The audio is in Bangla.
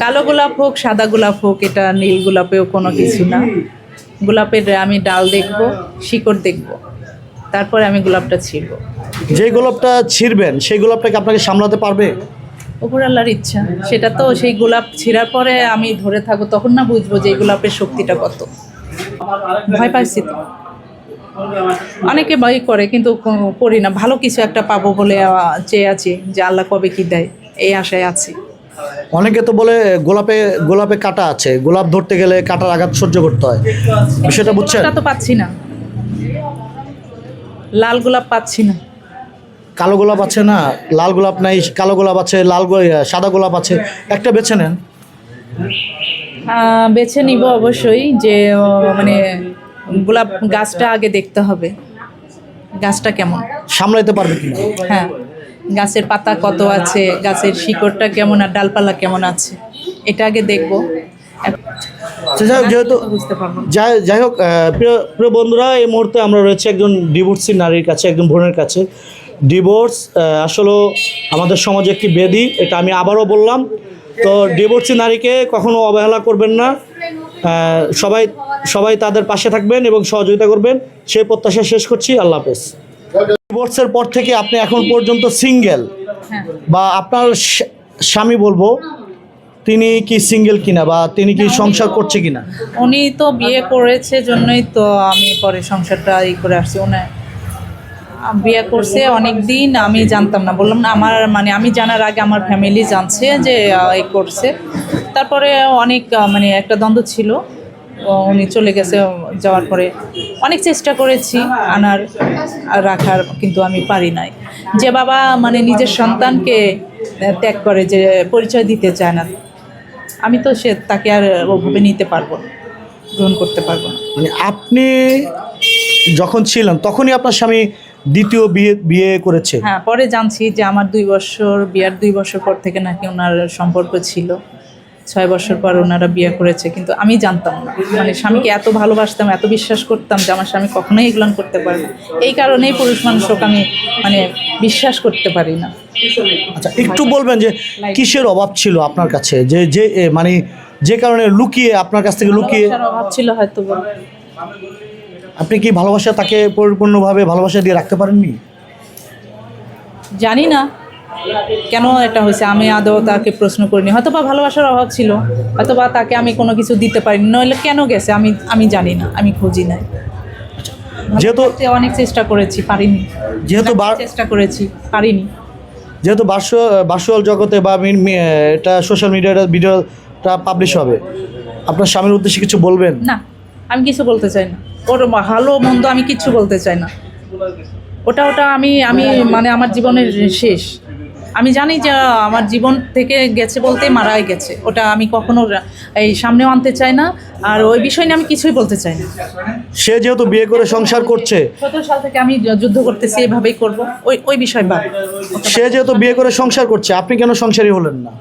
কালো গোলাপ হোক সাদা গোলাপ হোক, এটা নীল গোলাপেও কোনো কিছু না। গোলাপের আমি ডাল দেখব, শিকড় দেখব, তারপরে আমি গোলাপটা ছিঁড়ব। যে গোলাপটা ছিঁড়বেন সেই গোলাপটাকে আপনাকে সামলাতে পারবে? উপর আল্লাহর ইচ্ছা। সেটা তো সেই গোলাপ ছিঁড়ার পরে আমি ধরে থাকবো, তখন না বুঝবো যে এই গোলাপের শক্তিটা কত। ভয় পাইছি তো, অনেকে ভয় করে, কিন্তু করি না। ভালো কিছু একটা পাবো বলে চেয়ে আছি, যে আল্লাহ কবে কি দেয় এই আশায় আছি। অনেকে তো বলে গোলাপে গোলাপে কাঁটা আছে, গোলাপ ধরতে গেলে কাঁটার আঘাত সহ্য করতে হয়, সেটা বুঝছেন? ওটা তো পাচ্ছি না, লাল গোলাপ পাচ্ছি না। কালো গোলাপ আছে না, লাল গোলাপ নাই, কালো গোলাপ আছে, সাদা গোলাপ আছে, একটা বেছে নেন। বেছে নিব অবশ্যই, যে মানে গোলাপ গাছটা আগে দেখতে হবে, গাছটা কেমন, সামলাইতে পারবে কিনা। হ্যাঁ, গাছের পাতা কত আছে, গাছের শিকড়টা কেমন, আর ডালপালা কেমন আছে, এটা আগে দেখবো। যাই হোক, যেহেতু বুঝতে পারবো। যাই হোক, প্রিয় প্রিয় বন্ধুরা, এই মুহূর্তে আমরা রয়েছে একজন ডিভোর্সি নারীর কাছে, একজন বোনের কাছে। ডিভোর্স আসলে আমাদের সমাজে একটি ব্যাধি, এটা আমি আবারও বললাম। তো ডিভোর্সি নারীকে কখনো অবহেলা করবেন না, সবাই সবাই তাদের পাশে থাকবেন এবং সহযোগিতা করবেন, সেই প্রত্যাশা শেষ করছি। আল্লাহ হাফেজ। ডিভোর্সের পর থেকে আপনি এখন পর্যন্ত সিঙ্গেল, হ্যাঁ, বা আপনার স্বামী বলবো, তিনি কি সিঙ্গেল কিনা, বা তিনি কি সংসার করছে কিনা? উনি তো বিয়ে করেছে জন্যই তো আমি পরে সংসারটা করে আসছি। উনি বিয়ে করছে অনেক দিন, আমি জানতাম না, বললাম না। আমার মানে আমি জানার আগে আমার ফ্যামিলি জানছে যে এই করছে। তারপরে অনেক মানে একটা দ্বন্দ্ব ছিল, উনি চলে গেছে। যাওয়ার পরে অনেক চেষ্টা করেছি আনার রাখার, কিন্তু আমি পারি নাই। যে বাবা মানে নিজের সন্তানকে ত্যাগ করে, যে পরিচয় দিতে চায় না, আমি তো তাকে আর ওভাবে নিতে পারবো না, গ্রহণ করতে পারবো না। মানে আপনি যখন ছিলেন তখনই আপনার স্বামী দ্বিতীয় বিয়ে করেছে? হ্যাঁ, পরে জানছি যে আমার 2 বছর, বিয়ার 2 বছর পর থেকে নাকি ওনার সম্পর্ক ছিল। 6 বছর পর ওনারা বিয়ে করেছে, কিন্তু আমি জানতাম না। মানে স্বামীকে এত ভালোবাসতাম, এত বিশ্বাস করতাম যে আমার স্বামী কখনোই এগুলো করতে পারে না। এই কারণেই পুরুষ মানুষকে আমি মানে বিশ্বাস করতে পারি না। আচ্ছা, একটু বলবেন যে কিসের অভাব ছিল আপনার কাছে, যে যে মানে যে কারণে লুকিয়ে, আপনার কাছ থেকে লুকিয়ে? ভালোবাসার অভাব ছিল হয়তো। আপনি কি ভালোবাসা, তাকে পরিপূর্ণভাবে ভালোবাসা দিয়ে রাখতে পারেননি? জানি না কেন এটা হয়েছে, আমি আদৌ তাকে প্রশ্ন করিনি। হয়তো বা ভালোবাসার অভাব ছিল, হয়তো বা তাকে আমি কোনো কিছু দিতে পারিনি, নইলে কেন গেছে আমি জানি না, আমি খুঁজি নাই। যেহেতু অনেক চেষ্টা করেছি, পারিনি। যেহেতু চেষ্টা করেছি, পারিনি। যেহেতু ভার্চুয়াল জগতে বা এটা সোশ্যাল মিডিয়াটা ভিডিওটা পাবলিশ হবে, আপনার স্বামীর উদ্দেশ্যে কিছু বলবেন? না, আমি কিছু বলতে চাই না। ওর ভালো মন্দ আমি কিচ্ছু বলতে চাই না। ওটা আমি মানে আমার জীবনের শেষ। আমি জানি যে আমার জীবন থেকে গেছে বলতে মারাই গেছে। ওটা আমি কখনো এই সামনেও আনতে চাই না, আর ওই বিষয় নিয়ে আমি কিছুই বলতে চাই না। সে যেহেতু বিয়ে করে সংসার করছে, 17 সাল থেকে আমি যুদ্ধ করতেছি, এভাবেই করব। ওই বিষয় বাদ। সে যেহেতু বিয়ে করে সংসার করছে, আপনি কেন সংসারী হলেন না?